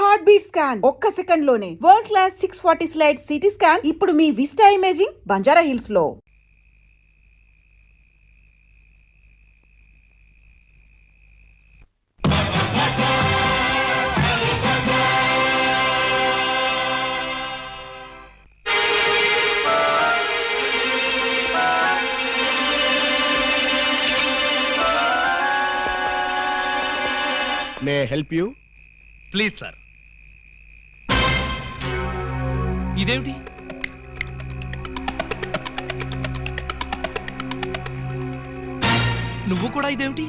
Heart beat scan ఒక్క second లోనే world class 640 slide CT scan ఇప్పుడు మీ విస్టా ఇమేజింగ్ బంజారా హిల్స్ లో. May help you? Please sir. ఇదేమిటి? నువ్వు కూడా ఇదేమిటి?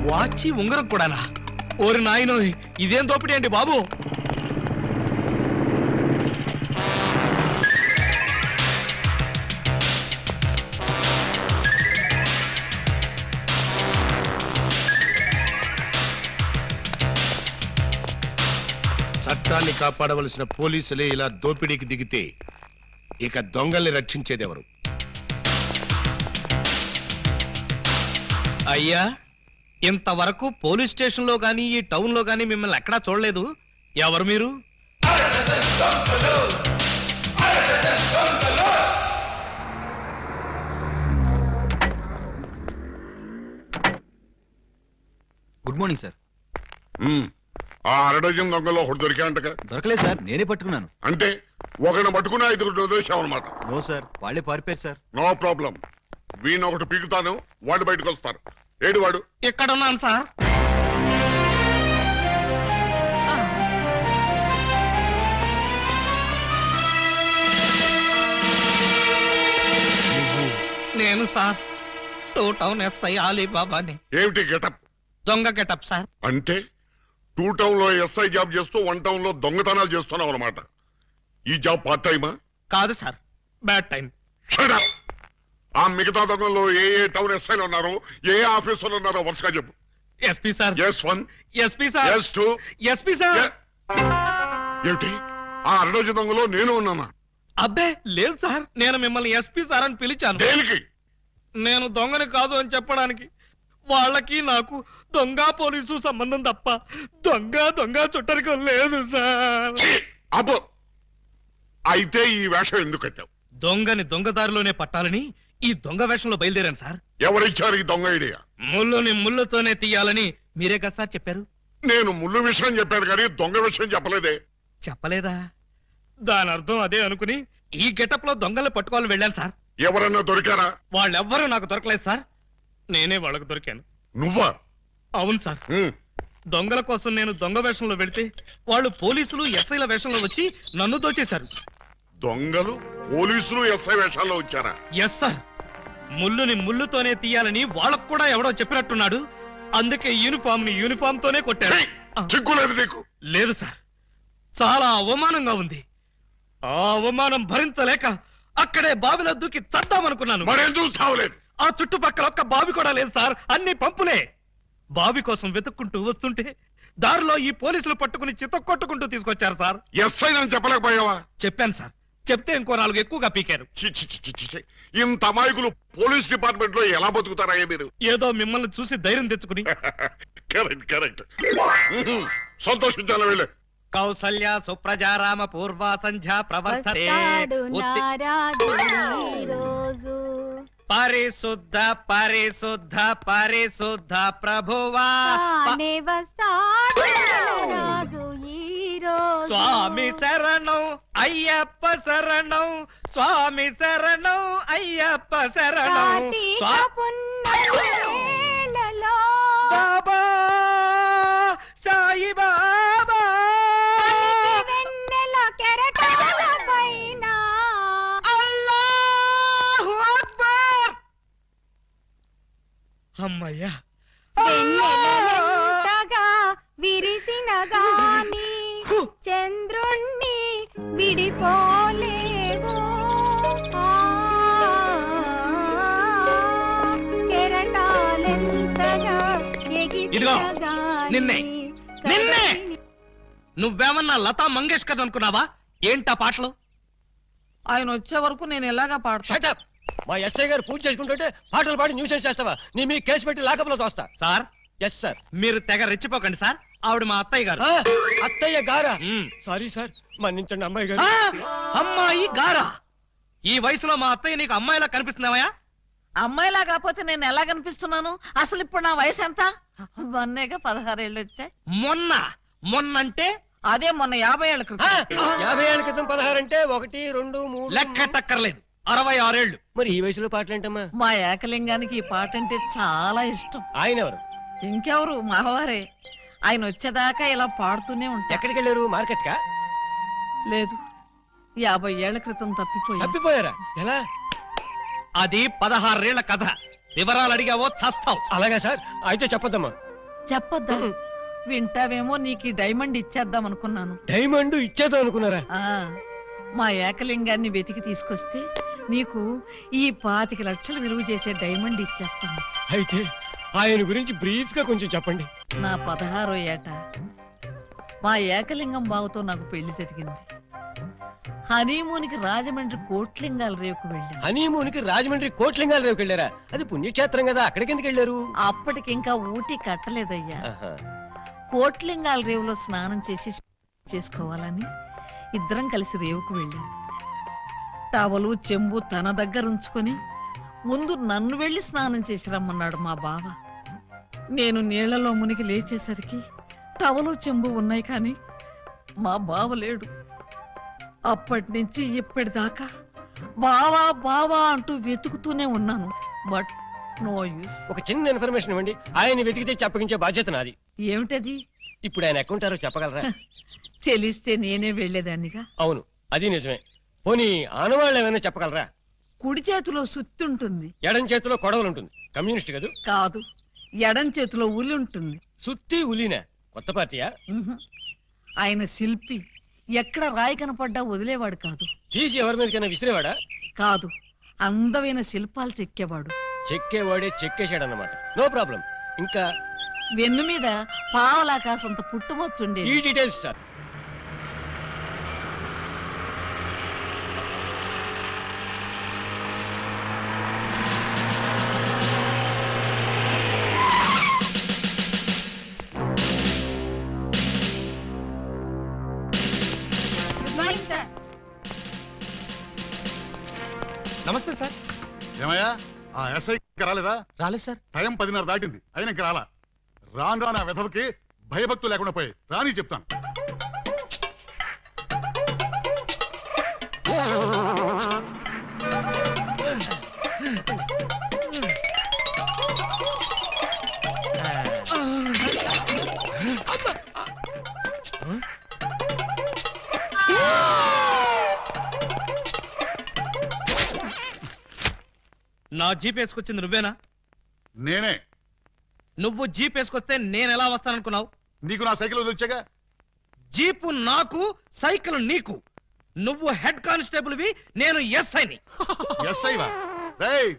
వాచి ఉంగరం కూడానా? ఓరి నాయనో, ఇదేం దోపిడీ అండి బాబు. చట్టాన్ని కాపాడవలసిన పోలీసులే ఇలా దోపిడీకి దిగితే ఇక దొంగల్ని రక్షించేదెవరు? అయ్యా, ఇంతవరకు పోలీస్ స్టేషన్ లో గానీ ఈ టౌన్ లో గానీ మిమ్మల్ని ఎక్కడా చూడలేదు. ఎవరు మీరు? Good morning sir. ఆ అరడజన్ దొంగలో ఒకటి దొరికాయంటగా? దొరకలేదు సార్, నేనే పట్టుకున్నాను. అంటే ఒకరిని పట్టుకుని 5 వదిలేసామన్నమాట. నో సార్, వాళ్ళే పారిపోయారు సార్. నో ప్రాబ్లం, వీణ్ ఒకటి పీకుతాను, వాళ్ళు బయటకు వస్తారు. ఏడు వాడు? ఇక్కడ ఉన్నాను సార్. నేను సార్, 2 టౌన్ ఎస్ఐ అలీబాబాని. ఏమిటి గెటప్? దొంగ గెటప్ సార్. అంటే 2 టౌన్ లో ఎస్ఐ జాబ్ చేస్తూ 1 టౌన్ లో దొంగతనాలు చేస్తున్నావు అన్నమాట. ఈ జాబ్ పార్ట్ టైమా? కాదు sir, bad time. Shut up! ఆ మిగతా దొంగల్లో ఏ టౌన్ ఎస్ఐలు ఉన్నారో, ఏ ఆఫీసర్లు ఉన్నారో వరుసగా చెప్పు. SP sir. S1, SP sir. S2, SP sir. ఏమిటి ఆ అరడజన్ దొంగలో నేను ఉన్నానా? అబ్బే లేదు సార్, నేను మిమ్మల్ని ఎస్పీ సార్ అని పిలిచాను. దేనికి? నేను దొంగని కాదు అని చెప్పడానికి. వాళ్ళకి నాకు దొంగ పోలీసు సంబంధం తప్ప దొంగ చుట్టరికం లేదు సార్. అబ్బో, అయితే ఈ వేషం ఎందుకు కట్టావు? దొంగని దొంగదారిలోనే పట్టాలని ఈ దొంగ వేషంలో బయలుదేరాను సార్. ఎవరిచ్చారు ఈ దొంగ ఐడియా? ముళ్ళుని ముళ్ళుతోనే తీయాలని మీరే కదా సార్ చెప్పారు. నేను ముళ్ళు విషయం చెప్పాను కానీ దొంగ విషయం చెప్పలేదే. చెప్పలేదా? దాని అర్థం అదే అనుకుని ఈ గెటప్ లో దొంగలు పట్టుకోవాలని వెళ్ళాను సార్. ఎవరన్నా దొరికారా? వాళ్ళెవ్వరూ నాకు దొరకలేదు సార్, నేనే వాళ్ళకు దొరికాను. నువ్వా? అవును సార్. దొంగల కోసం నేను దొంగ వేషంలో వెళితే వాళ్ళు పోలీసులు ఎస్ఐల వేషంలో వచ్చి నన్ను దోచేశారు. దొంగలు పోలీసులు ఎస్ఐ వేషాల్లో వచ్చారా? ఎస్ సార్, ముళ్ళుని ముళ్ళుతోనే తీయాలని వాళ్ళకు కూడా ఎవడో చెప్పినట్టున్నాడు. అందుకే యూనిఫామ్ తోనే కొట్టారు. చిక్కులేదు నీకు? లేదు సార్, చాలా అవమానంగా ఉంది. ఆ అవమానం భరించలేక అక్కడే బావిలో దూకి చద్దామనుకున్నాను. మరెందుకు చావలేదు? ఆ చుట్టుపక్కల ఒక్క బావి కూడా లేదు సార్, అన్ని పంపులే. బావి కోసం వెతుక్కుంటూ వస్తుంటే దారిలో ఈ పోలీసులు పట్టుకుని చితక్కొట్టుకుంటూ తీసుకొచ్చారు సార్. ఎస్ఐ అని చెప్పలేకపోయావా? చెప్పాను సార్, చెప్తే ఇంకో 4 ఎక్కువగా పీకారు. ఇంత అమాయకులు పోలీస్ డిపార్ట్మెంట్ లో ఎలా బతుకుతారా మీరు? ఏదో మిమ్మల్ని చూసి ధైర్యం తెచ్చుకుని. కరెక్ట్. సంతోషించాలి వెళ్ళే. కౌసల్య సుప్రజారామ పూర్వ సంధ్యా ప్రవర్తతే పరిశుద్ధ ప్రభువా స్వామి శరణం అయ్యప్ప శరణం, స్వామి శరణం అయ్యప్ప శరణం. బాబా సాయి బాబా అల్లాహు అక్బర్. అమ్మయ్యా, విరిసిన గాని చంద్రుణ్ణి విడిపోలేవు, కెరటాలెంతగా ఇదిగో నిన్నే నువ్వేమన్నా లతా మంగేష్కర్ అనుకున్నావా? ఏంటా పాటలు? ఆయన వచ్చే వరకు నేను ఎలాగా పాడతా? మా ఎస్ఐ గారు పూజ చేసుకుంటుంటే పాటలు పాడి న్యూసెన్స్ చేస్తావా? నీ మీ కేసు పెట్టి లాకప్లో తోస్తా. Sir yes sir. మీరు తెగ రెచ్చిపోకండి సార్, ఆవిడ మా అత్తయ్య గారు. అత్తయ్య గారా? మ్మ్. సారీ సార్, మన్నించండి అమ్మాయి గారు. అమ్మాయి గారా? ఈ వయసులో మా అత్తయ్య నీకు అమ్మాయిలా కనిపిస్తున్నావా? అమ్మాయిలా కాకపోతే నేను ఎలా కనిపిస్తున్నాను? అసలు ఇప్పుడు నా వయసు ఎంత? మొన్నేగా 16 ఏళ్ళు వచ్చాయి. మొన్నంటే అదే మొన్న 50 ఏళ్ళ క్రితం. 50 ఏళ్ళ క్రితం 16 అంటే 1, 2, 3 లెక్కటక్కర్లేదు, 66 ఏళ్ళు. మరి ఈ వయసులో పాటలేంటమ్మా? మా ఏకలింగానికి ఈ పాట అంటే చాలా ఇష్టం. ఆయన ఎవరు? ఇంకెవరు, మావారే. ఆయన వచ్చేదాకా ఇలా పాడుతూనే ఉంటా. ఎక్కడికి వెళ్ళారు? మార్కెట్ కా? లేదు, 50 ఏళ్ల క్రితం తప్పిపోయి. తప్పిపోయారా? ఎలా? అది 16 ఏళ్ల కథ. వివరాలు అడిగావో చస్తావు. అలాగా సార్, అయితే చెప్పొద్దమ్మా. చెప్పొద్దా? వింటావేమో, నీకు ఈ డైమండ్ ఇచ్చేద్దాం అనుకున్నాను. డైమండ్ ఇచ్చేద్దాం అనుకున్నారా? ఆ మా ఏకలింగాన్ని వెతికి తీసుకొస్తే నీకు ఈ 25 లక్షలు విలువ చేసే డైమండ్ ఇచ్చేస్తాను. అయితే ఆయన గురించి బ్రీఫ్ గా కొంచెం చెప్పండి. నా 16వ ఏట మా ఏకలింగం బావతో నాకు పెళ్లి జరిగింది. హనీమూన్కి రాజమండ్రి కోట్లింగాల రేవుకు వెళ్ళాను. హనీమూన్ కి రాజమండ్రి కోట్లింగాల రేవుకి వెళ్ళారా? అది పుణ్యక్షేత్రం కదా, అక్కడికి ఎందుకు వెళ్ళారు? అప్పటికింకా ఊటీ కట్టలేదయ్యా. ఆహా. కోట్లింగాల రేవులో స్నానం చేసుకోవాలని ఇద్దరం కలిసి రేవుకు వెళ్ళాం. టవలు చెంబు తన దగ్గర ఉంచుకొని ముందు నన్ను వెళ్ళి స్నానం చేసి రమ్మన్నాడు మా బావ. నేను నీళ్లలో మునిగి లేచేసరికి టవలు చెంబు ఉన్నాయి, కానీ మా బావ లేడు. అప్పటి నుంచి ఇప్పటిదాకా బావా బావా అంటూ వెతుకుతూనే ఉన్నాను. But no use. ఒక చిన్న ఇన్ఫర్మేషన్ ఇవ్వండి, ఆయన వెతికితే చెప్పగించే బాధ్యత నాది. ఏమిటది? ఇప్పుడు ఆయన ఎక్కడుంటారో చెప్పగలరా? తెలిస్తే నేనే వెళ్లేదాన్నిగా. అవును, అది నిజమే. పోనీ ఆనవాళ్ళు ఏమైనా చెప్పగలరా? కుడి చేతిలో సుత్తి ఉంటుంది, ఎడం చేతిలో కొడవలు ఉంటుంది. కమ్యూనిస్ట్ కదూ? కాదు, ఎడం చేతిలో ఉలి ఉంటుంది. సుత్తి ఉలీనా? కొత్త పార్టీయా? ఉహు. ఆయన శిల్పి, ఎక్కడ రాయి కనపడ్డా వదిలేవాడు కాదు. తీసి ఎవరి మీదకైనా విసిరేవాడా? కాదు, అందమైన శిల్పాలు చెక్కేవాడు. చెక్కేవాడే చెక్కేశాడన్నమాట. No problem. ఇంకా వెన్ను మీద పావలాకాసంత పుట్టుమచ్చుండే. ఈ డీటెయిల్స్ సార్. నమస్తే సార్. ఏమయ్యా ఆ ఎస్ఐ రాలేదా? రాలేదు సార్. టైం 10:30 దాటింది, అయినా ఇంకా రాలా. రాను రాను ఆ వెధవకి భయభక్తులు లేకుండా పోయి రాని చెప్తాను. నా జీప్ వేసుకొచ్చింది నువ్వేనా? నేనే. నువ్వు జీప్ వేసుకొస్తే నేను ఎలా వస్తాననుకున్నావు? నీకు నా సైకిల్ వచ్చాగా. జీపు నాకు, సైకిల్ నీకు. నువ్వు హెడ్ కానిస్టేబుల్ వి, నేను ఎస్ఐని. ఎస్ఐవా? రేయ్,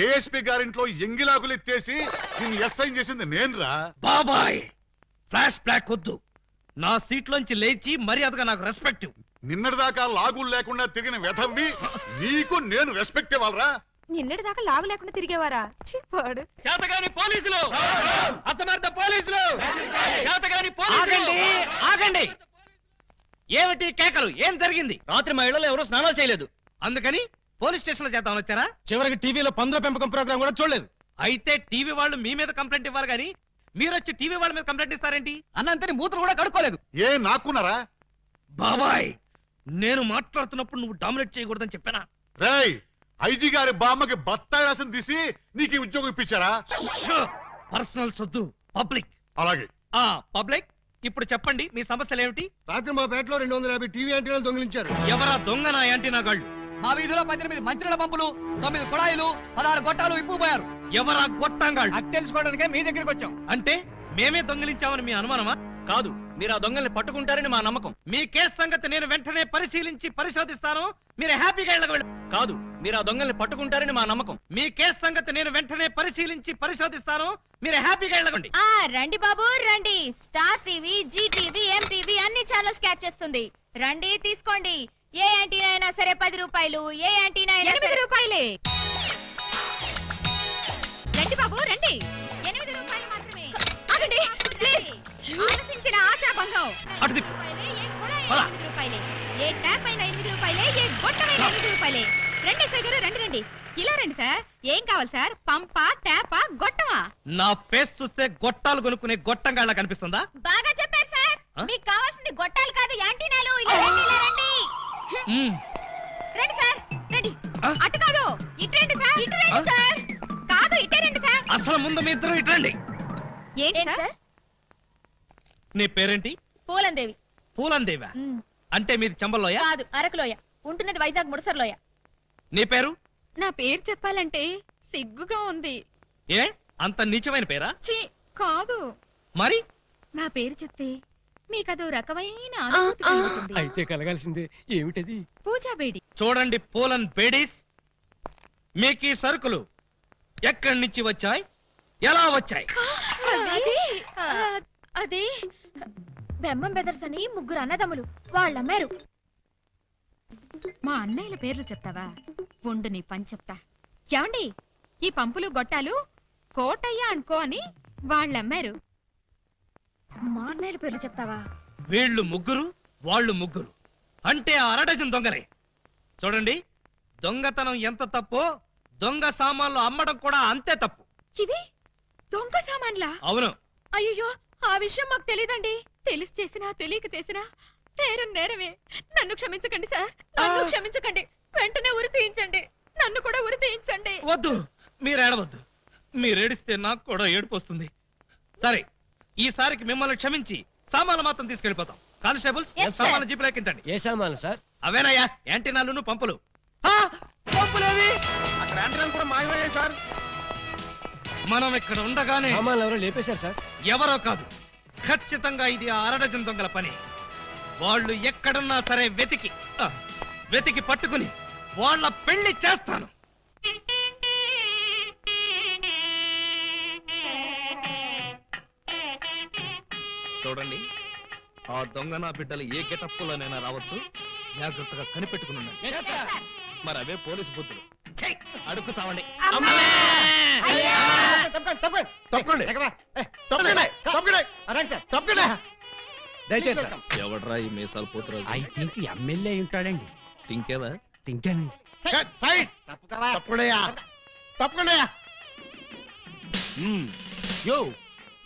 ఏఎస్పీ గారింట్లో ఎంగిలాకులు ఎత్తేసి నిన్ను ఎస్ఐ చేసింది నేనురా. బాబాయ్, ఫ్లాష్ బ్లాక్ వద్దు. నా సీట్లోంచి లేచి మర్యాదగా నాకు రెస్పెక్ట్. నిన్నటిదాకా లాగులు లేకుండా తిరిగిన వెధవ్వి నీకు నేను రెస్పెక్ట్ ఇవ్వాలరా? నిన్నటి దాకా లాగు లేకుండా తిరిగేవారా? చిప్పాడు. చేతగాని పోలీసులు, అసమర్థ పోలీసులు, చేతగాని పోలీసులు. ఆగండి. ఏమిటి కేకలు? ఏం జరిగింది? రాత్రి మా ఇళ్లలో ఎవరో స్నానాలు చేయలేదు, అందుకని పోలీస్ స్టేషన్ లో చేద్దామని వచ్చారా? చివరికి టీవీలో పందుల పెంపకం ప్రోగ్రామ్ కూడా చూడలేదు. అయితే టీవీ వాళ్ళు మీ మీద కంప్లైంట్ ఇవ్వాలి గానీ మీరు వచ్చి టీవీ వాళ్ళ మీద కంప్లైంట్ ఇస్తారేంటి? అన్నంతని మూతలు కూడా కడుక్కోలేదు. ఏ నాకున్నారా? బాబాయ్, నేను మాట్లాడుతున్నప్పుడు నువ్వు డామినేట్ చేయకూడదని చెప్పానా? రేయ్, ఐజీ గారి బామ్మకి బత్తాయి రసం తీసి నీకు ఈ ఉద్యోగం ఇప్పించారా? పర్సనల్ సొద్దు, పబ్లిక్. అలాగే. పబ్లిక్, ఇప్పుడు చెప్పండి మీ సమస్యలు ఏమిటి? రాత్రి మా పేటలో 250 టీవీ యాంటీనాలు దొంగిలించారు. ఎవరా దొంగ నా యాంటీనా గాళ్ళు? మా వీధిలో 18 మంత్రుల పంపులు, 9 కుళాయిలు, 16 గొట్టాలు ఇప్పుపోయారు. ఎవరా గొట్టంగాళ్ళు? అది తెలుసుకోవడానికే మీ దగ్గరికి వచ్చాం. అంటే మేమే దొంగిలించామని మీ అనుమానమా? కాదు, మీరు ఆ దొంగల్ని పట్టుకుంటారని మా నమ్మకం. మీ కేసు సంగతి నేను వెంటనే పరిశీలించి పరిశోధిస్తాను. మీరు హ్యాపీగా వెళ్ళగలరు. కాదు, మీరు ఆ దొంగల్ని పట్టుకుంటారని మా నమ్మకం. మీ కేసు సంగతి నేను వెంటనే పరిశీలించి పరిశోధిస్తాను. మీరు హ్యాపీగా వెళ్ళగండి. రండి బాబు రండి. Star TV, Zee TV, MTV అన్ని ఛానల్స్ క్యాచ్ చేస్తుంది. రండి తీసుకోండి. ఏ యాంటీనా అయినా సరే 10 రూపాయలు. ఏ యాంటీనా అయినా 8 రూపాయలే. రండి బాబు రండి. 8 రూపాయలు మాత్రమే. ఆగండి ప్లీజ్. ఆలోచించిన ఆశాభంగం. అటు తిప్పు. ఏ కుళాయి పద. 8 రూపాయలే. ఏ ట్యాప్ అయినా 8 రూపాయలే. ఏ గొట్టమైనా 8 రూపాయలే. రండి సార్ గారు రండి రండి. ఇలా రండి సార్. ఏం కావాలి సార్? పంపా ట్యాపా గొట్టమా? నా ఫేస్ చూస్తే గొట్టాలు కొనుక్కునే గొట్టంగాళ్ళ కనిపిస్తుందా? బాగా చెప్పారు సార్. ఆ? మీకు కావాల్సింది గొట్టాలు కాదు యాంటీనాలు. ఇలా రండి ఇలా రండి. మ్మ్. రండి సార్ రండి. ఆ? అటు కాదు ఇటు రండి సార్. ఇటు రండి ఆ? సార్. కాదు ఇటే రండి సార్. అసలు ముందు మీ ఇద్దరు ఇట్రండి. ఏంటి సార్? నీ పేరేంటి? పూలందేవి. పూలందేవా? అంటే మీది చంబల్లోయ? కాదు అరకులోయ. ఉంటున్నది వైజాగ్ ముడసర్లోయ. నీ పేరు? నా పేరు చెప్పాలంటే సిగ్గుగా ఉంది. ఏ అంత నీచమైన పేరా? ఛీ కాదు. మరి నా పేరు చెప్తే మీకదో రకమైన అనుభూతి కలుగుతుంది. అయితే కలగాల్సిందే. ఏమిటది? పూజా బేడి. చూడండి పూలన్ బేడీస్, మీకు ఈ సరుకులు ఎక్కడి నుంచి వచ్చాయి, ఎలా వచ్చాయి? అది బెమ్మం బెదర్స్ అని 3 అన్నదమ్ములు వాళ్ళమ్మారు. మా అన్నయ్యల పేర్లు చెప్తావా? ఉండు నీ పని చెప్తా. ఏమండి ఈ పంపులు గొట్టాలు కోటయ్య అనుకో అని వాళ్ళమ్మారు. మా అన్నయ్యల పేర్లు చెప్తావా? వీళ్ళు 3, వాళ్ళు 3, అంటే ఆ అరడజన్ దొంగలే. చూడండి, దొంగతనం ఎంత తప్పో దొంగ సామాన్లు అమ్మడం కూడా అంతే తప్పు. ఇవి దొంగ సామాన్లా? అవును. అయ్యో ఆ విషయం మాకు తెలీదండి. తెలిసి చేసినా తెలియక చేసినా నేరం నేరమే. నన్ను క్షమించకండి సార్. నన్ను క్షమించకండి. వెంటనే ఉరి తీయించండి. నన్ను కూడా ఉరి తీయించండి. వద్దు, మీరు ఏడవద్దు. మీరేడిస్తే నాకు కూడా ఏడుపు వస్తుంది. సరే, ఈసారికి మిమ్మల్ని క్షమించి సామాన్లు మాత్రం తీసుకెళ్ళిపోతాం. Constables Yes, sir. సామాన్లు జీపులో ఎక్కించండి. ఏ సామాను సార్? అవేనయ్యా యాంటీనాలు పంపులు. ఆ, పంపులేవి అక్కడ యాంటీనాలు కూడా మాయమయ్యాయి సార్. మనం ఇక్కడ ఉండగానే సామాన్లు ఎవరో లేపేశారు సార్. ఎవరో కాదు, ఖచ్చితంగా ఇది ఆ అరడజన్ దొంగల పని. వాళ్ళు ఎక్కడున్నా సరే వెతికి పట్టుకుని వాళ్ళ పెళ్లి చేస్తాను. చూడండి, ఆ దొంగ నా బిడ్డలు ఏ గెటప్పులోనైనా రావచ్చు. జాగ్రత్తగా కనిపెట్టుకుని ఉండండి. మరి అవే పోలీసు బుద్ధులు. ఛీ, అడుక్కు చావండి. దయచేసి ఎవడ్రా ఈ మీసాలు పోతురాజు? ఐ థింక్ ఎమ్మెల్యే ఉంటాడండి. తింకేవా? తింటానండి. యో,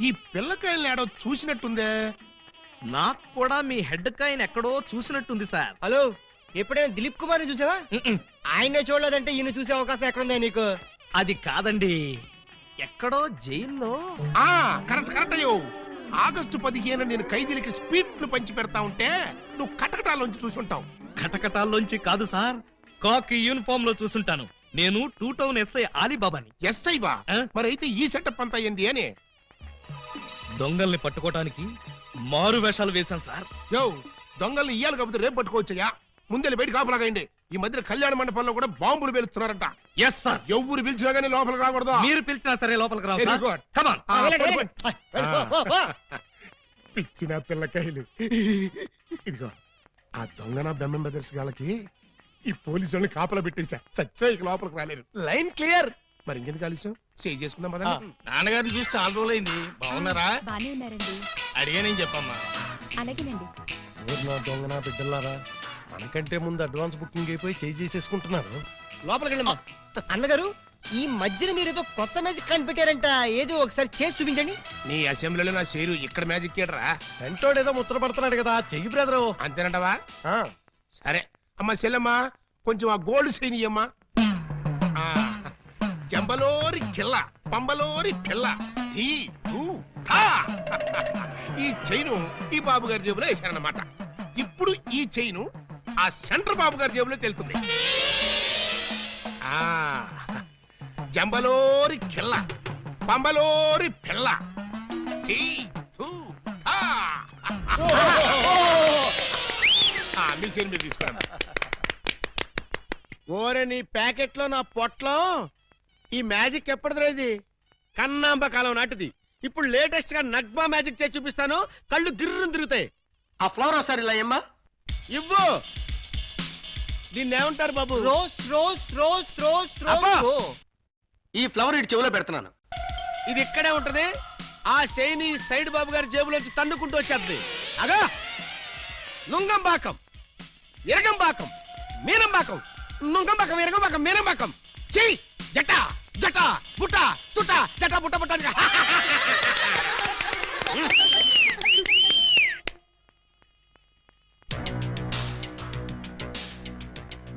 ఈ పిల్లకాయలు ఏడో చూసినట్టుందే. నాకు కూడా మీ హెడ్ కాయని ఎక్కడో చూసినట్టుంది సార్. హలో, ఎప్పుడైనా దిలీప్ కుమార్ చూసావా? ఆయనే చూడలేదంటే ఈయన చూసే అవకాశం ఎక్కడుందా నీకు? అది కాదండి, ఎక్కడో జైల్లో. ఆ కరెక్ట్ కరెక్ట్ అయ్యో. ఆగస్టు 15 నేను ఖైదీలకి స్పీట్లు పంచి పెడతా ఉంటే నువ్వు కటకటాల్లోంచి చూసుంటావు. కటకటాల్లోంచి కాదు సార్, కాకి యూనిఫామ్ లో చూసుంటాను. నేను 2 టౌన్ ఎస్ఐ ఆలీబాబాని. ఎస్ఐ బా? ఆ? మరి అయితే ఈ సెటప్ అంతా ఏంది అని? దొంగల్ని పట్టుకోవటానికి మారు వేషాలు వేశాను సార్. యో, దొంగల్ని ఇయ్యాలి కాకపోతే రేపు పట్టుకోవచ్చయ్యా. ముందే బయట కాపలాగండి. ఈ మధ్య కళ్యాణ మండపంలో కూడా బాంబులు పేలుస్తున్నారంట. Yes sir. ఎవరు పిలిచినా గానీ లోపలికి రాకూడదు. మీరు పిలిచినా సరే లోపలికి రావు Very sir. good. Come on. ఆ, వెళ్ళండి, పడు, పడు. పిచ్చిన పిల్లకాయలు. ఇదిగో, ఆ దొంగన బెమ్మం బెదర్స్ వాళ్ళకి ఈ పోలీసు వాళ్ళని కాపలా పెట్టేశా. చచ్చా ఇక లోపలికి రాలేరు. Line clear. మరి ఇంకెందుకు ఆలస్యం? సేవ్ చేసుకుందాం కదా. నాన్నగారిని చూసి చాలా రోజులైంది. బాగున్నారా? బానే ఉన్నారండి. అడిగానేం చెప్పమ్మా. అలాగేనండి. నా దొంగన బిడ్డలారా, మనకంటే ముందు అడ్వాన్స్ బుకింగ్ అయిపోయి చేసేసుకుంటున్నారు. లోపలికి వెళ్ళమ్మా. అన్నగారు, ఈ మధ్యన మీరు ఏదో కొత్త మ్యాజిక్ కనిపెట్టారంట. ఏదో ఒకసారి చేసి చూపించండి. నీ అసెంబ్లీలో నా షేరు ఇక్కడ మ్యాజిక్ చేయడరా. వెంటోడు ఏదో ముచ్చట పడుతున్నాడు కదా, చెయ్యి బ్రదరు. అంతేనంటవా? సరే అమ్మా చెల్లమ్మా, కొంచెం ఆ గోల్డ్ చైన్ ఇయ్యమ్మా. ఆ, జంబలోరి కిల్ల పంబలోరి పిల్ల ఈ ఊ, థా. ఈ చైను ఈ బాబు గారి జేబులో వేశారన్నమాట. ఇప్పుడు ఈ చైను ఆ సెంటర్ బాబు గారి జేబులో తెలుతుంది. ఆ, జంబలోరి కిల్ల పంబలోరి పిల్ల ఈ థూ, థా. మీ చైన్ మీరు తీసుకోండి. ఓరే, నీ ప్యాకెట్ లో నా పొట్లో ఈ మ్యాజిక్ ఎప్పటిదిరా? ఇది కన్నాంబ కాలం నాటిది. ఇప్పుడు లేటెస్ట్ గా నగ్మా మ్యాజిక్ చేసి చూపిస్తాను. కళ్ళు గిర్రం తిరుగుతాయి. ఆ ఫ్లవర్ ఒకసారి ఇలా అమ్మా. ఇవ్వు. దీన్ని ఏమంటారు బాబు? రోజ్ రోజ్ రోజ్ రోజ్ అబ్బా! రోజ్ ఈ ఫ్లవర్ ఇటు చెవిలో పెడుతున్నాను. ఇది ఇక్కడే ఉంటది. ఆ శైని సైడ్ బాబు గారి జేబులోంచి తన్నుకుంటూ వచ్చేద్ది. అగా నుంగంబాకం, ఇరగంబాకం, మీనంబాకం, నుంగంబాకం, ఇరగంబాకం, మీనంబాకం. చెయ్యి జట జట బుట్ట చుట్ట జట బుట్ట బుట్ట అని.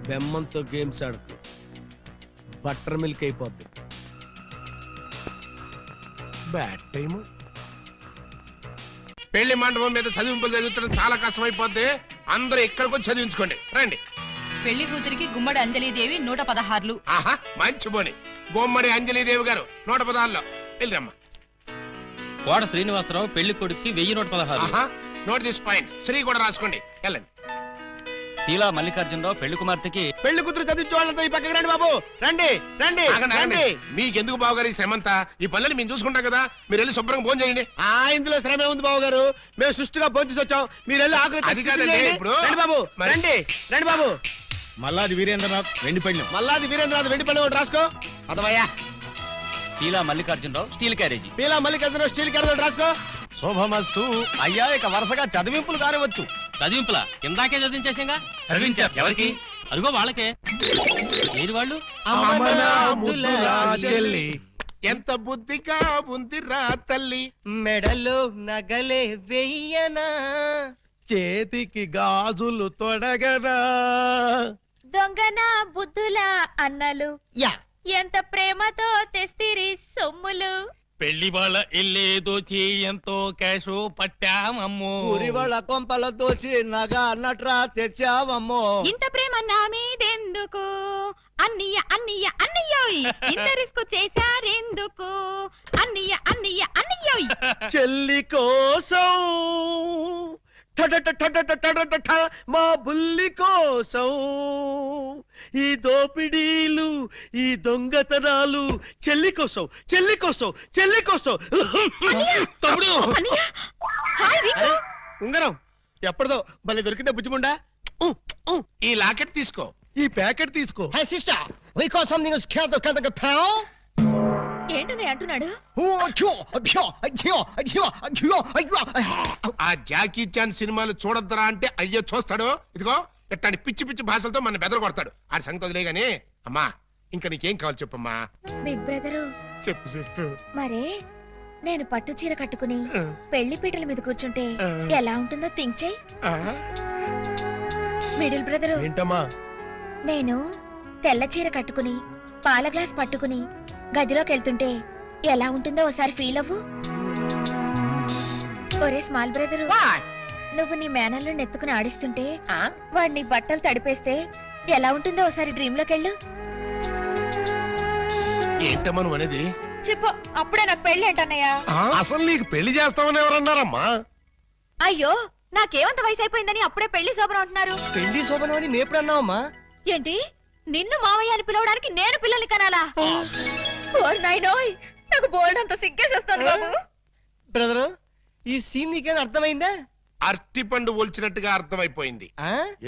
బెమ్మంతో గేమ్స్ ఆడుకో, బటర్ మిల్క్ అయిపోద్ది. Bad time. పెళ్లి మండపం మీద చదివింపులు చదువుతుంటే చాలా కష్టం అయిపోద్ది. అందరూ ఇక్కడికి వచ్చి చదివించుకోండి. రండి. పెళ్లి కూతురికి గుమ్మడి అంజలీదేవి 116. ఆహా, మంచి పోని. గుమ్మడి అంజలీదేవి గారు 116లో వెళ్ళరమ్మా. కోట శ్రీనివాసరావు పెళ్లి కొడుక్కి 1116. ఆహా, నోట్ దిస్ పాయింట్. శ్రీ కూడా రాసుకోండి. వెళ్ళండి. ఇలా మల్లికార్జునరావు పెళ్లి కుమార్తెకి పెళ్లి కూతురు చదివించే వాళ్ళతో ఈ పక్కకి రండి బాబు. రండి రండి రండి. మీకెందుకు బావగారు ఈ శ్రమంతా? ఈ పనులని మేము చూసుకుంటాం కదా. మీరు వెళ్ళి శుభ్రంగా భోజనం చేయండి. ఇందులో శ్రమే ఉంది బాబు గారు. మేము సుష్టిగా భోజనం వచ్చాం. మీరు వెళ్ళి ఆకలి అది కాదండి. ఇప్పుడు రండి బాబు, రండి రండి బాబు. మల్లాది వీరేంద్రనాథ్ వెండి పళ్ళెం, మల్లాది వీరేంద్రనాథ్ వెండి పళ్ళెం ఒకటి రాసుకో. అదవయ్యా. ఇలా Mallikarjunarao steel carriage. Peela Mallikarjuna steel carrot రాసుకో. శోభమస్తు. అయ్యా ఇక వరుసగా చదివింపులు కానివచ్చు. చదివింపులా? ఇందాకే చదివించేసాగా. చదివించారు ఎవరికి? అదిగో వాళ్ళకే. లేని వాళ్ళు ఎంత బుద్ధిగా ఉందిరా తల్లి. మెడలో నగలే వెయ్యనా, చేతికి గాజులు తొడగరా. దొంగన బుద్ధుల అన్నలు యా ఎంత ప్రేమతో తెస్తిరి సొమ్ములు. పెళ్లి వాళ్ళ ఇల్లే దోచి ఎంతో క్యాషు పట్టామమ్మో. ఊరి వాళ్ళ కొంపల దోచి నగ నట్రా తెచ్చావమ్మో. ఇంత ప్రేమ నా మీదెందుకు అన్నయ్య అన్నయ్య అన్నయ్యోయ్. ఇంత రిస్క్ చేశారెందుకు అన్నయ్య అన్నయ్య అన్నయ్యోయ్. చెల్లి కోసం మా బుల్లి కోసం ఈ దోపిడీలు, ఈ దొంగతనాలు చెల్లి కోసం, చెల్లి కోసం, చెల్లి కోసం. తమ్ముడు అన్నయ్య హాయ్ రికు. ఉంగరం ఎప్పటిదో భలే దొరికిందా బుజ్జిముండా. ఈ లాకెట్ తీసుకో. ఈ ప్యాకెట్ తీసుకో. Hey sister, we got something else can't pound. ఏంటని అంటున్నాడు? ఆ జాకీ చాన్ సినిమాలు చూడొద్దరా అంటే అయ్యో చూస్తాడు. ఇదిగో ఇట్లాంటి పిచ్చి పిచ్చి భాషలతో మన బెదర కొడతాడు. ఆ సంగతి వదిలేగానే. అమ్మా ఇంకా నీకేం కావాలి చెప్పమ్మా. బిగ్ బ్రదరు చెప్పు సిస్టర్. మరే నేను పట్టు చీర కట్టుకుని పెళ్లి పీటల మీద కూర్చుంటే ఎలా ఉంటుందో థింక్ చెయ్. మిడిల్ బ్రదరు ఏంటమ్మా? నేను తెల్ల చీర కట్టుకుని పాల గ్లాస్ పట్టుకుని గదిలోకి వెళ్తుంటే ఎలా ఉంటుందో ఒకసారి ఫీల్ అవ్వు. ఒరే స్మాల్ బ్రదరు, నువ్వు నీ మేనల్ని నెత్తుకుని ఆడిస్తుంటే వాడు నీ బట్టలు తడిపేస్తే ఎలా ఉంటుందో ఒకసారి డ్రీమ్ లోకి వెళ్ళు. ఏంటమ్మా నువ్వు అనేది? చెప్పు. అప్పుడే నాకు పెళ్లి ఏంటన్నయ్యా? అసలు నీకు పెళ్లి చేస్తామని ఎవరన్నారమ్మా? అయ్యో, నాకేమంత వయసు అయిపోయిందని అప్పుడే పెళ్లి శోభనం అంటున్నారు. పెళ్లి శోభనం అని మేప్పుడు అన్నావమ్మా? ఏంటి, నిన్ను మావయ్య అని పిలవడానికి నేను పిల్లల్ని కనాలా? ఓర్ నాయనోయ్, నాకు బోల్డ్ అంత సిగ్గేసేస్తాను బాబు. బ్రదరు, ఈ సీన్ నీకేం అర్థమైందా? అరటిపండు ఒలిచినట్టుగా అర్థమైపోయింది.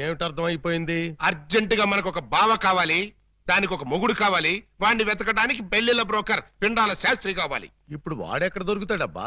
ఏమిటి అర్థమైపోయింది? అర్జెంట్ గా మనకు ఒక బావ కావాలి, దానికి ఒక మొగుడు కావాలి. వాడిని వెతకడానికి పెళ్లిళ్ళ బ్రోకర్ పిండాల శాస్త్రి కావాలి. ఇప్పుడు వాడెక్కడ దొరుకుతాడబ్బా?